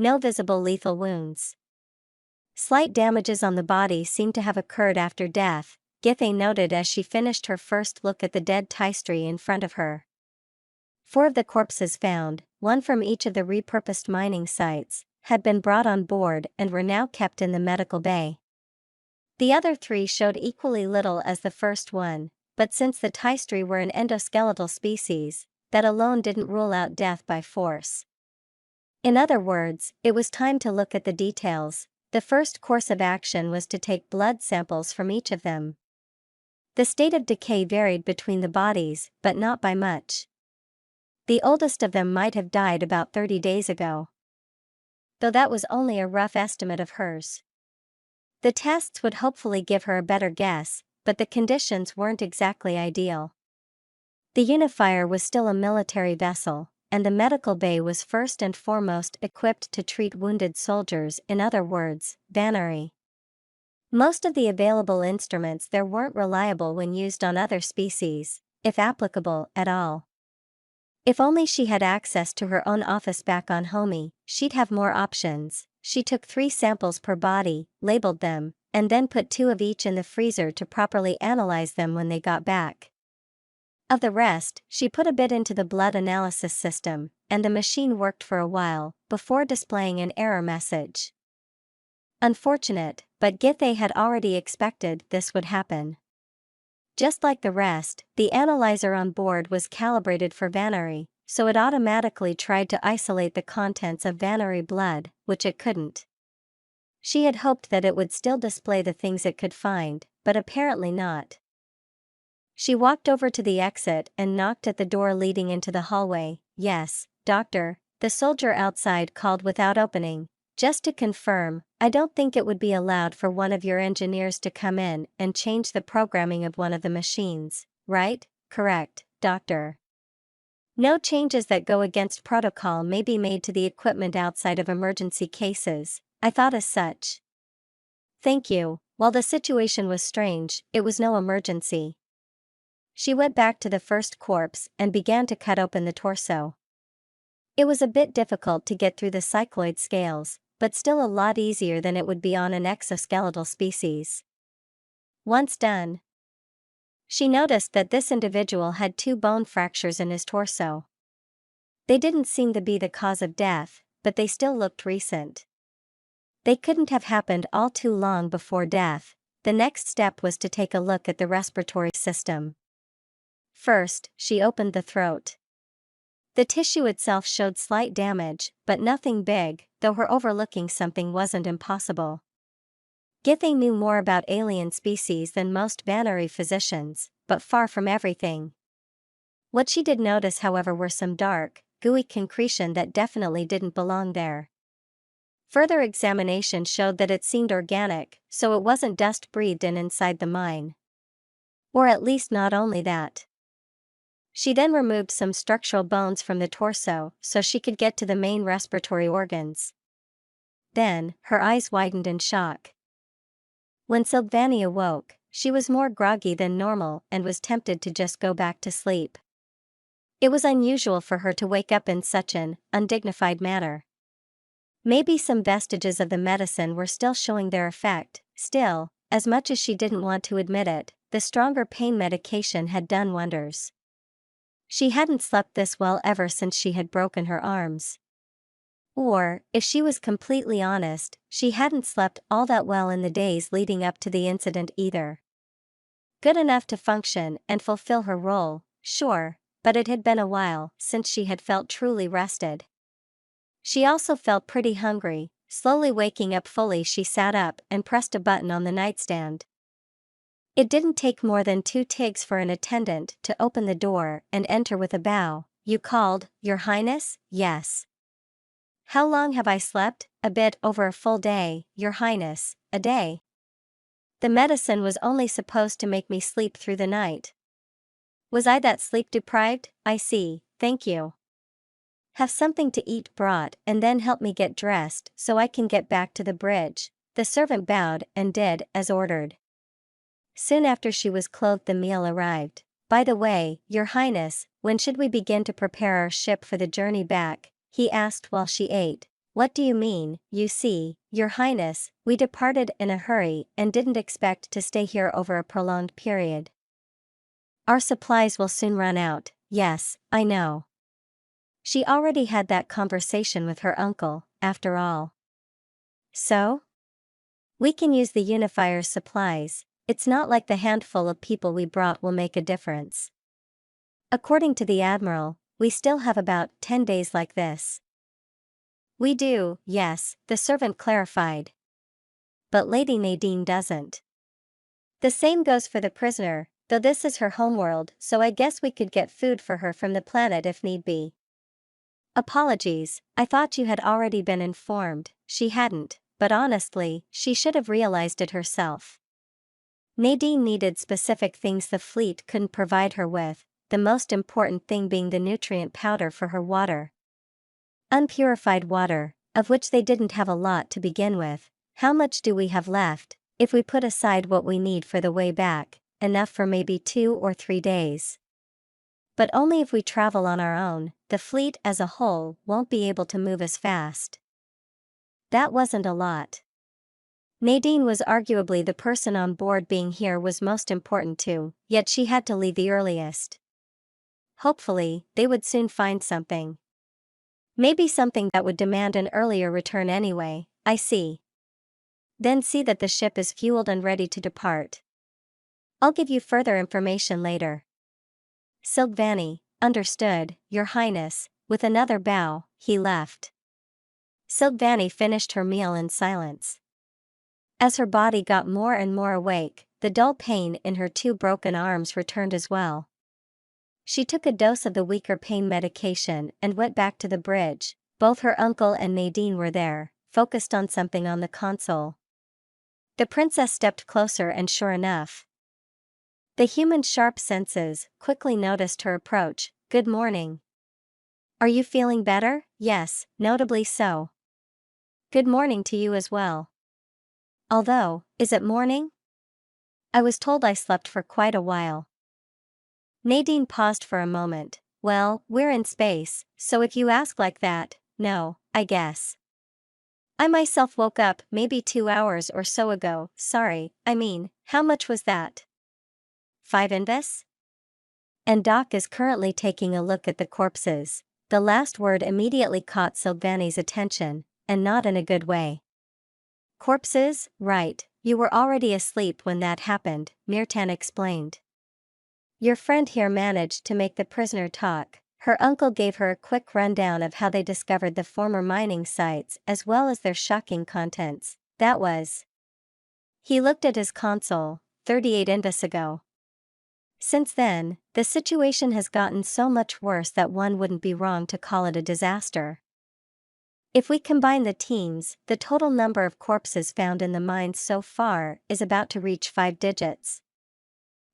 No visible lethal wounds. Slight damages on the body seem to have occurred after death, Githe noted as she finished her first look at the dead Tystri in front of her. 4 of the corpses found, 1 from each of the repurposed mining sites, had been brought on board and were now kept in the medical bay. The other 3 showed equally little as the first one, but since the Tystri were an endoskeletal species, that alone didn't rule out death by force. In other words, it was time to look at the details. The first course of action was to take blood samples from each of them. The state of decay varied between the bodies, but not by much. The oldest of them might have died about 30 days ago, though that was only a rough estimate of hers. The tests would hopefully give her a better guess, but the conditions weren't exactly ideal. The Unifier was still a military vessel, and the medical bay was first and foremost equipped to treat wounded soldiers, in other words, Vannery. Most of the available instruments there weren't reliable when used on other species, if applicable at all. If only she had access to her own office back on Homie, she'd have more options. She took 3 samples per body, labeled them, and then put 2 of each in the freezer to properly analyze them when they got back. Of the rest, she put a bit into the blood analysis system, and the machine worked for a while, before displaying an error message. Unfortunate, but Githe had already expected this would happen. Just like the rest, the analyzer on board was calibrated for Vannery, so it automatically tried to isolate the contents of Vannery blood, which it couldn't. She had hoped that it would still display the things it could find, but apparently not. She walked over to the exit and knocked at the door leading into the hallway. "Yes, doctor," the soldier outside called without opening. "Just to confirm, I don't think it would be allowed for one of your engineers to come in and change the programming of one of the machines, right?" "Correct, doctor. No changes that go against protocol may be made to the equipment outside of emergency cases. I thought as such." "Thank you." While the situation was strange, it was no emergency. She went back to the first corpse and began to cut open the torso. It was a bit difficult to get through the cycloid scales, but still a lot easier than it would be on an exoskeletal species. Once done, she noticed that this individual had 2 bone fractures in his torso. They didn't seem to be the cause of death, but they still looked recent. They couldn't have happened all too long before death. The next step was to take a look at the respiratory system. First, she opened the throat. The tissue itself showed slight damage, but nothing big, though her overlooking something wasn't impossible. Githe knew more about alien species than most Vannery physicians, but far from everything. What she did notice, however, were some dark, gooey concretion that definitely didn't belong there. Further examination showed that it seemed organic, so it wasn't dust breathed in inside the mine. Or at least not only that. She then removed some structural bones from the torso so she could get to the main respiratory organs. Then, her eyes widened in shock. When Silvani awoke, she was more groggy than normal and was tempted to just go back to sleep. It was unusual for her to wake up in such an undignified manner. Maybe some vestiges of the medicine were still showing their effect. Still, as much as she didn't want to admit it, the stronger pain medication had done wonders. She hadn't slept this well ever since she had broken her arms. Or, if she was completely honest, she hadn't slept all that well in the days leading up to the incident either. Good enough to function and fulfill her role, sure, but it had been a while since she had felt truly rested. She also felt pretty hungry. Slowly waking up fully, she sat up and pressed a button on the nightstand. It didn't take more than 2 tigs for an attendant to open the door and enter with a bow. "You called, Your Highness?" "Yes." "How long have I slept?" "A bit over a full day, Your Highness." "A day? The medicine was only supposed to make me sleep through the night." "Was I that sleep deprived?" "I see, thank you." "Have something to eat brought and then help me get dressed so I can get back to the bridge." The servant bowed and did as ordered. Soon after she was clothed, the meal arrived. "By the way, Your Highness, when should we begin to prepare our ship for the journey back?" he asked while she ate. What do you mean? You see, Your Highness, we departed in a hurry and didn't expect to stay here over a prolonged period. Our supplies will soon run out. Yes, I know. She already had that conversation with her uncle, after all. So? We can use the Unifier's supplies. It's not like the handful of people we brought will make a difference. According to the Admiral, we still have about 10 days like this. We do, yes, the servant clarified. But Lady Nadine doesn't. The same goes for the prisoner, though this is her homeworld, so I guess we could get food for her from the planet if need be. Apologies, I thought you had already been informed. She hadn't, but honestly, she should have realized it herself. Nadine needed specific things the fleet couldn't provide her with, the most important thing being the nutrient powder for her water. Unpurified water, of which they didn't have a lot to begin with. How much do we have left? If we put aside what we need for the way back, enough for maybe 2 or 3 days. But only if we travel on our own. The fleet as a whole won't be able to move as fast. That wasn't a lot. Nadine was arguably the person on board. Being here was most important too, yet she had to leave the earliest. Hopefully, they would soon find something. Maybe something that would demand an earlier return anyway. I see. Then see that the ship is fueled and ready to depart. I'll give you further information later. Silvani, understood, Your Highness. With another bow, he left. Silvani finished her meal in silence. As her body got more and more awake, the dull pain in her 2 broken arms returned as well. She took a dose of the weaker pain medication and went back to the bridge. Both her uncle and Nadine were there, focused on something on the console. The princess stepped closer and sure enough, the human's sharp senses quickly noticed her approach. Good morning. Are you feeling better? Yes, notably so. Good morning to you as well. Although, is it morning? I was told I slept for quite a while. Nadine paused for a moment. Well, we're in space, so if you ask like that, no, I guess. I myself woke up maybe 2 hours or so ago. Sorry, I mean, how much was that? 5 invis? And Doc is currently taking a look at the corpses. The last word immediately caught Silvani's attention, and not in a good way. Corpses, right, you were already asleep when that happened, Mirtan explained. Your friend here managed to make the prisoner talk. Her uncle gave her a quick rundown of how they discovered the former mining sites as well as their shocking contents. That was. He looked at his console, 38 invis ago. Since then, the situation has gotten so much worse that one wouldn't be wrong to call it a disaster. If we combine the teams, the total number of corpses found in the mines so far is about to reach 5 digits.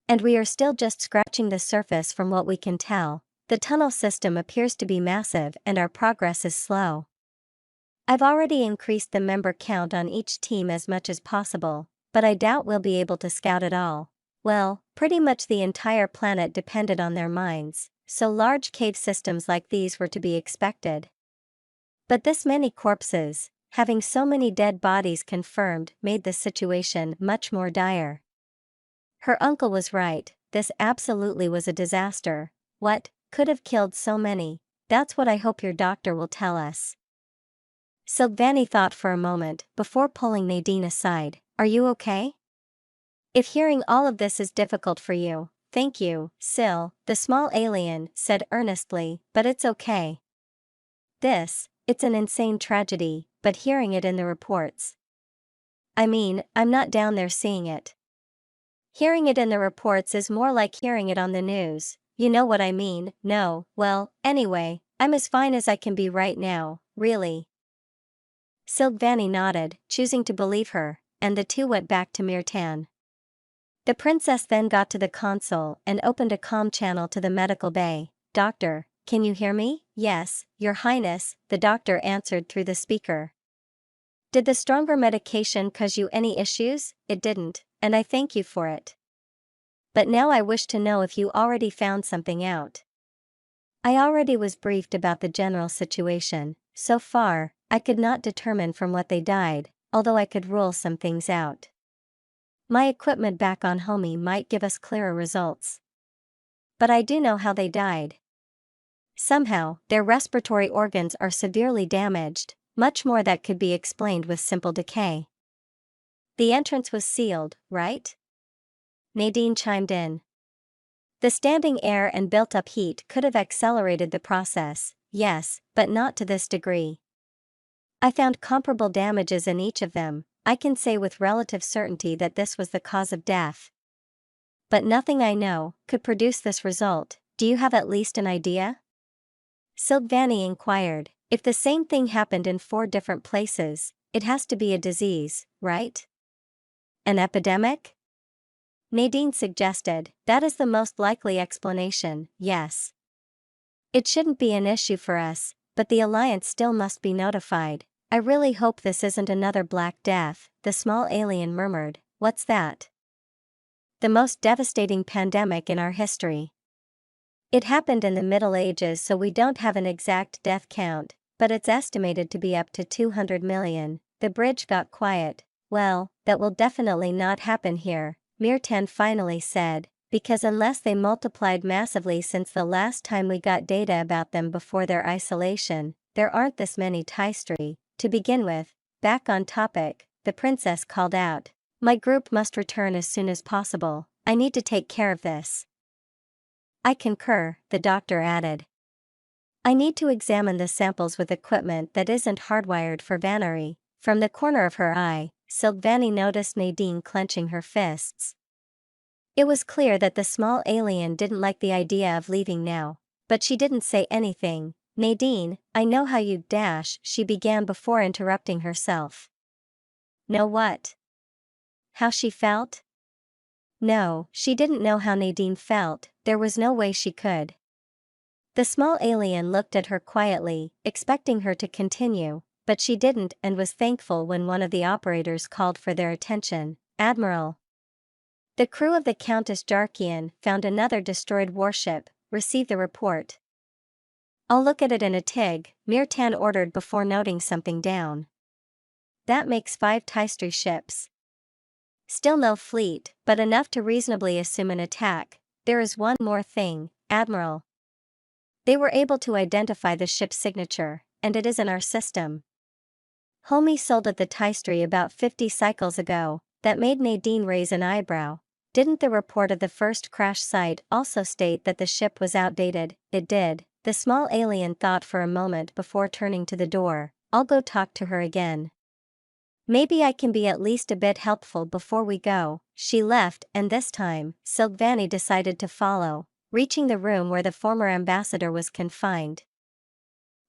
And we are still just scratching the surface from what we can tell. The tunnel system appears to be massive and our progress is slow. I've already increased the member count on each team as much as possible, but I doubt we'll be able to scout it all. Well, pretty much the entire planet depended on their mines, so large cave systems like these were to be expected. But this many corpses, having so many dead bodies confirmed, made the situation much more dire. Her uncle was right, this absolutely was a disaster. What could have killed so many? That's what I hope your doctor will tell us. Silvani thought for a moment before pulling Nadine aside. Are you okay? If hearing all of this is difficult for you, thank you, Sil, the small alien said earnestly, but it's okay. It's an insane tragedy, but hearing it in the reports. I mean, I'm not down there seeing it. Hearing it in the reports is more like hearing it on the news. You know what I mean? No, well, anyway, I'm as fine as I can be right now, really. Silvani nodded, choosing to believe her, and the two went back to Mirtan. The princess then got to the console and opened a comm channel to the medical bay. Doctor, can you hear me? Yes, Your Highness, the doctor answered through the speaker. Did the stronger medication cause you any issues? It didn't, and I thank you for it. But now I wish to know if you already found something out. I already was briefed about the general situation. So far, I could not determine from what they died, although I could rule some things out. My equipment back on Homie might give us clearer results. But I do know how they died. Somehow, their respiratory organs are severely damaged, much more that could be explained with simple decay. The entrance was sealed, right? Nadine chimed in. The standing air and built-up heat could have accelerated the process, yes, but not to this degree. I found comparable damages in each of them. I can say with relative certainty that this was the cause of death. But nothing I know could produce this result. Do you have at least an idea? Silvani inquired. If the same thing happened in 4 different places, it has to be a disease, right? An epidemic? Nadine suggested. That is the most likely explanation, yes. It shouldn't be an issue for us, but the Alliance still must be notified. I really hope this isn't another Black Death, the small alien murmured. What's that? The most devastating pandemic in our history. It happened in the Middle Ages, so we don't have an exact death count, but it's estimated to be up to 200 million. The bridge got quiet. Well, that will definitely not happen here, Mirtan finally said, because unless they multiplied massively since the last time we got data about them before their isolation, there aren't this many Taistri. To begin with, back on topic, the princess called out. My group must return as soon as possible. I need to take care of this. I concur, the doctor added. I need to examine the samples with equipment that isn't hardwired for Vannery. From the corner of her eye, Silvani noticed Nadine clenching her fists. It was clear that the small alien didn't like the idea of leaving now, but she didn't say anything. Nadine, I know how you she began before interrupting herself. Know what? How she felt? No, she didn't know how Nadine felt, there was no way she could. The small alien looked at her quietly, expecting her to continue, but she didn't and was thankful when one of the operators called for their attention. Admiral. The crew of the Countess Jarkian found another destroyed warship. Receive the report. I'll look at it in a TIG, Mirtan ordered before noting something down. That makes 5 Taistri ships. Still no fleet, but enough to reasonably assume an attack. There is one more thing, Admiral. They were able to identify the ship's signature, and it is in our system. Homie sold at the Taistri about 50 cycles ago. That made Nadine raise an eyebrow. Didn't the report of the first crash site also state that the ship was outdated? It did. The small alien thought for a moment before turning to the door. I'll go talk to her again. Maybe I can be at least a bit helpful before we go. She left, and this time, Silvani decided to follow, reaching the room where the former ambassador was confined.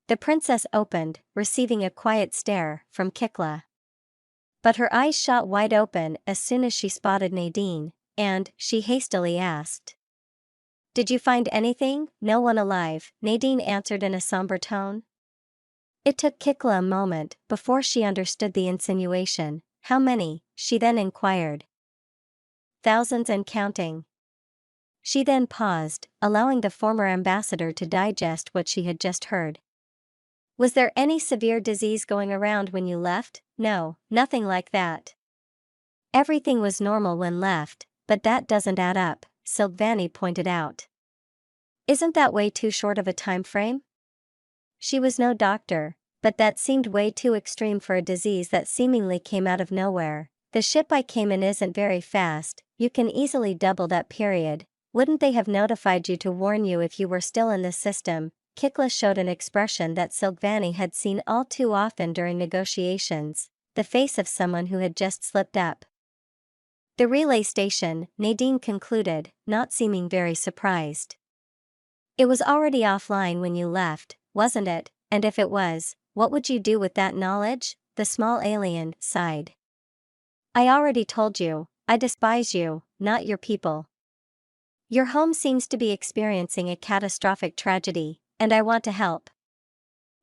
The princess opened, receiving a quiet stare from Kikla. But her eyes shot wide open as soon as she spotted Nadine, and she hastily asked. Did you find anything? No one alive, Nadine answered in a somber tone. It took Kikla a moment before she understood the insinuation. How many? She then inquired. Thousands and counting. She then paused, allowing the former ambassador to digest what she had just heard. Was there any severe disease going around when you left? No, nothing like that. Everything was normal when left, but that doesn't add up, Silvani pointed out. Isn't that way too short of a time frame? She was no doctor, but that seemed way too extreme for a disease that seemingly came out of nowhere. The ship I came in isn't very fast, you can easily double that period. Wouldn't they have notified you to warn you if you were still in the system? Kikla showed an expression that Silvani had seen all too often during negotiations, the face of someone who had just slipped up. The relay station, Nadine concluded, not seeming very surprised. It was already offline when you left, wasn't it? And if it was, what would you do with that knowledge? The small alien sighed. I already told you, I despise you, not your people. Your home seems to be experiencing a catastrophic tragedy, and I want to help.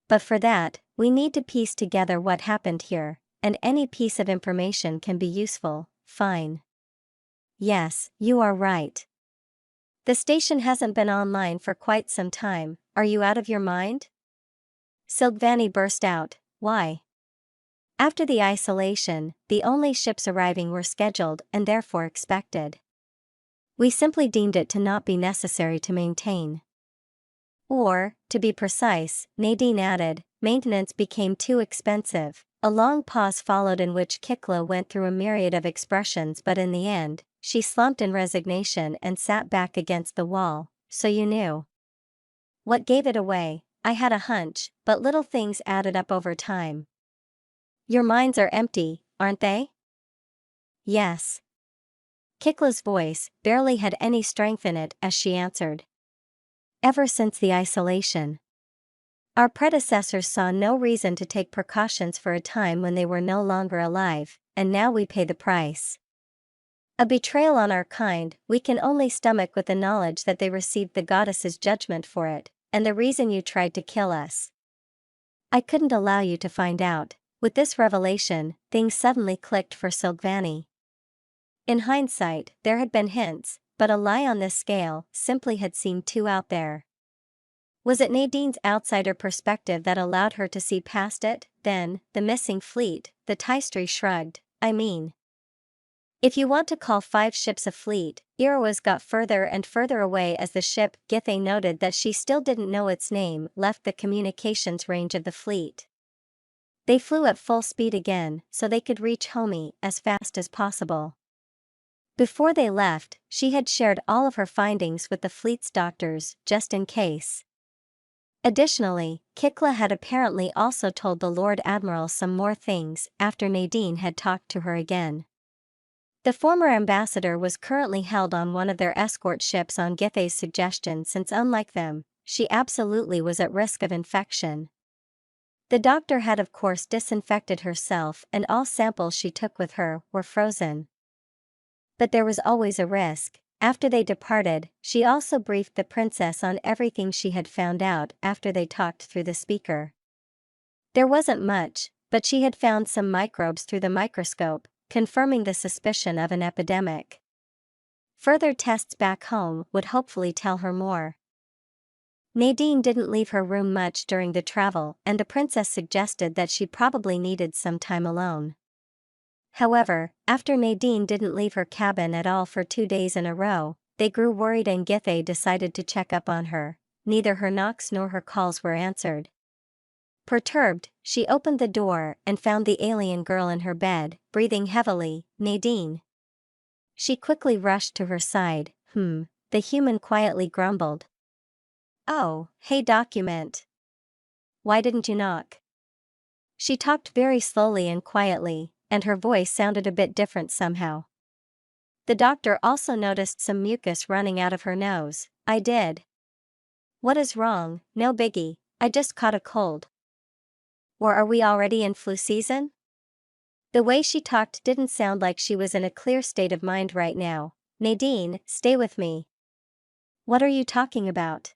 But for that, we need to piece together what happened here, and any piece of information can be useful. Fine. Yes, you are right. The station hasn't been online for quite some time. Are you out of your mind? Silvani burst out. Why? After the isolation, the only ships arriving were scheduled and therefore expected. We simply deemed it to not be necessary to maintain. Or, to be precise, Nadine added, maintenance became too expensive. A long pause followed in which Kikla went through a myriad of expressions, but in the end, she slumped in resignation and sat back against the wall. So you knew. What gave it away? I had a hunch, but little things added up over time. Your minds are empty, aren't they? Yes. Kikla's voice barely had any strength in it as she answered. Ever since the isolation. Our predecessors saw no reason to take precautions for a time when they were no longer alive, and now we pay the price. A betrayal on our kind we can only stomach with the knowledge that they received the goddess's judgment for it, and the reason you tried to kill us. I couldn't allow you to find out. With this revelation, things suddenly clicked for Silvani. In hindsight, there had been hints, but a lie on this scale simply had seemed too out there. Was it Nadine's outsider perspective that allowed her to see past it? Then, the missing fleet, the Taistri shrugged. I mean, if you want to call 5 ships a fleet, Irawas got further and further away as the ship, Githey noted that she still didn't know its name, left the communications range of the fleet. They flew at full speed again, so they could reach Homie as fast as possible. Before they left, she had shared all of her findings with the fleet's doctors, just in case. Additionally, Kikla had apparently also told the Lord Admiral some more things after Nadine had talked to her again. The former ambassador was currently held on one of their escort ships on Githey's suggestion, since unlike them, she absolutely was at risk of infection. The doctor had of course disinfected herself, and all samples she took with her were frozen. But there was always a risk. After they departed, she also briefed the princess on everything she had found out after they talked through the speaker. There wasn't much, but she had found some microbes through the microscope, confirming the suspicion of an epidemic. Further tests back home would hopefully tell her more. Nadine didn't leave her room much during the travel, and the princess suggested that she probably needed some time alone. However, after Nadine didn't leave her cabin at all for 2 days in a row, they grew worried and Githey decided to check up on her. Neither her knocks nor her calls were answered. Perturbed, she opened the door and found the alien girl in her bed, breathing heavily. Nadine. She quickly rushed to her side. The human quietly grumbled. Oh, hey document. Why didn't you knock? She talked very slowly and quietly, and her voice sounded a bit different somehow. The doctor also noticed some mucus running out of her nose. I did. What is wrong? No biggie, I just caught a cold. Or are we already in flu season? The way she talked didn't sound like she was in a clear state of mind right now. Nadine, stay with me. What are you talking about?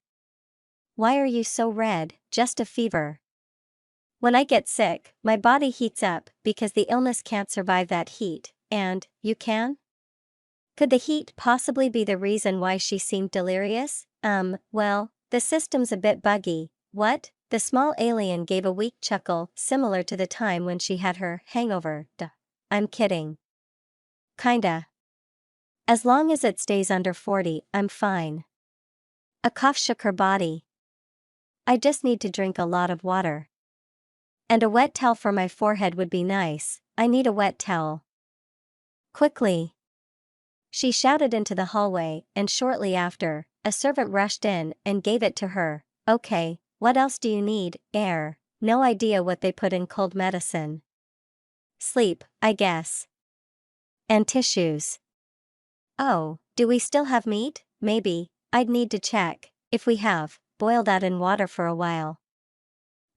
Why are you so red? Just a fever. When I get sick, my body heats up because the illness can't survive that heat, and, you can? Could the heat possibly be the reason why she seemed delirious? Well, the system's a bit buggy. What? The small alien gave a weak chuckle, similar to the time when she had her hangover. Duh. I'm kidding. Kinda. As long as it stays under 40, I'm fine. A cough shook her body. I just need to drink a lot of water. And a wet towel for my forehead would be nice. I need a wet towel. Quickly. She shouted into the hallway, and shortly after, a servant rushed in and gave it to her. Okay, what else do you need? Air. No idea what they put in cold medicine. Sleep, I guess. And tissues. Oh, do we still have meat? Maybe. I'd need to check. If we have, boil that in water for a while.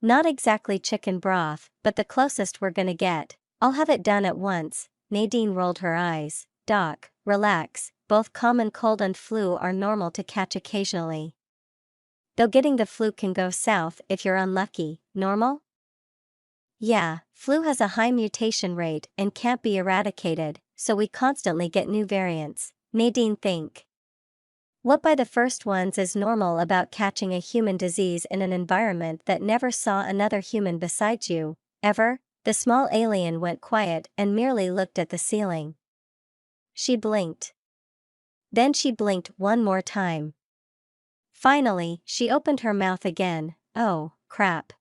Not exactly chicken broth, but the closest we're gonna get. I'll have it done at once. Nadine rolled her eyes. Doc, relax, both common cold and flu are normal to catch occasionally. Though getting the flu can go south if you're unlucky. Normal? Yeah, flu has a high mutation rate and can't be eradicated, so we constantly get new variants. Nadine think. What by the first ones is normal about catching a human disease in an environment that never saw another human besides you? Ever? The small alien went quiet and merely looked at the ceiling. She blinked. Then she blinked one more time. Finally, she opened her mouth again. Oh, crap.